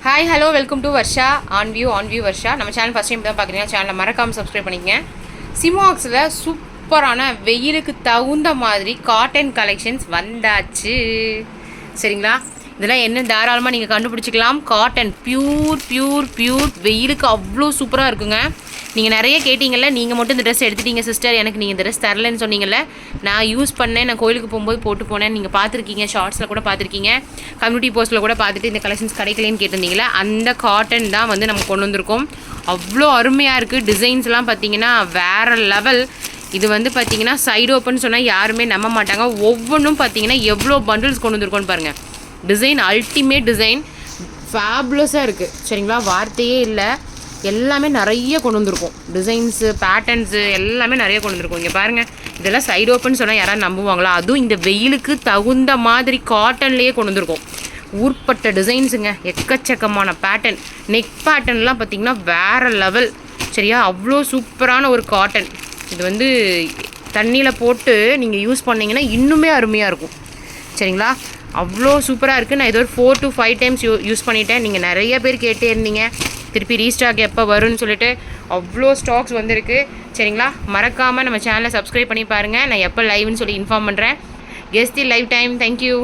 Hi hello welcome to Varsha on view Varsha. நம்ம channel first time தான் பார்க்குறீங்கன்னா சேனலை மறக்காமல் சப்ஸ்கிரைப் பண்ணிக்கங்க. சிமாக்ஸில் சூப்பரான வெயிலுக்கு தகுந்த மாதிரி காட்டன் கலெக்ஷன்ஸ் வந்தாச்சு. சரிங்களா, இதெல்லாம் என்ன தாராளமாக நீங்கள் கண்டுபிடிச்சிக்கலாம். காட்டன் பியூர் வெயிலுக்கு அவ்வளோ சூப்பராக இருக்குங்க. நீங்கள் நிறைய கேட்டிங்கல்ல, நீங்கள் மட்டும் இந்த ட்ரெஸ் எடுத்துட்டீங்க சிஸ்டர், எனக்கு நீங்கள் இந்த ட்ரெஸ் தரலன்னு சொன்னீங்கல்ல. நான் யூஸ் பண்ணேன், நான் கோயிலுக்கு போகும்போது போட்டு போனேன். நீங்கள் பார்த்துருக்கீங்க, ஷார்ட்ஸில் கூட பார்த்துருக்கீங்க, கம்யூனிட்டி போஸ்ட்டில் கூட பார்த்துட்டு இந்த கலெக்ஷன்ஸ் கிடைக்கலன்னு கேட்டிருந்தீங்களே, அந்த காட்டன் தான் வந்து நம்ம கொண்டு வந்திருக்கோம். அவ்வளோ அருமையாக இருக்குது. டிசைன்ஸ்லாம் பார்த்தீங்கன்னா வேறு லெவல். இது வந்து பார்த்தீங்கன்னா சைடு ஓப்பன் சொன்னால் யாருமே நம்ப மாட்டாங்க. ஒவ்வொன்றும் பார்த்தீங்கன்னா எவ்வளோ பண்டில்ஸ் கொண்டு வந்திருக்கோன்னு பாருங்கள். டிசைன் அல்டிமேட் டிசைன், ஃபேபுலஸாக இருக்குது. சரிங்களா, வார்த்தையே இல்லை. எல்லாமே நிறைய கொண்டு வந்திருக்கோம். டிசைன்ஸு, பேட்டர்ன்ஸு எல்லாமே நிறைய கொண்டு வந்திருக்கோம். இங்கே பாருங்கள், இதெல்லாம் சைடு ஓப்பன் சொன்னால் யாராவது நம்புவாங்களா? அதுவும் இந்த வெயிலுக்கு தகுந்த மாதிரி காட்டன்லேயே கொண்டு வந்திருக்கோம். ஊர்பட்ட டிசைன்ஸுங்க, எக்கச்சக்கமான பேட்டர்ன். நெக் பேட்டர்ன்லாம் பார்த்திங்கன்னா வேறு லெவல். சரியா, அவ்வளோ சூப்பரான ஒரு காட்டன். இது வந்து தண்ணியில் போட்டு நீங்கள் யூஸ் பண்ணிங்கன்னா இன்னுமே அருமையாக இருக்கும். சரிங்களா, அவ்வளோ சூப்பராக இருக்குது. நான் இது ஒரு 4 to 5 டைம்ஸ் யூஸ் பண்ணிட்டேன். நீங்கள் நிறைய பேர் கேட்டே இருந்தீங்க திருப்பி ரீஸ்டாக் எப்போ வரும்னு சொல்லிட்டு. அவ்வளோ ஸ்டாக்ஸ் வந்திருக்கு. சரிங்களா, மறக்காமல் நம்ம சேனலை சப்ஸ்கிரைப் பண்ணி பாருங்கள். நான் எப்போ லைவ்னு சொல்லி இன்ஃபார்ம் பண்ணுறேன். கெஸ் தி லைவ் டைம். தேங்க்யூ.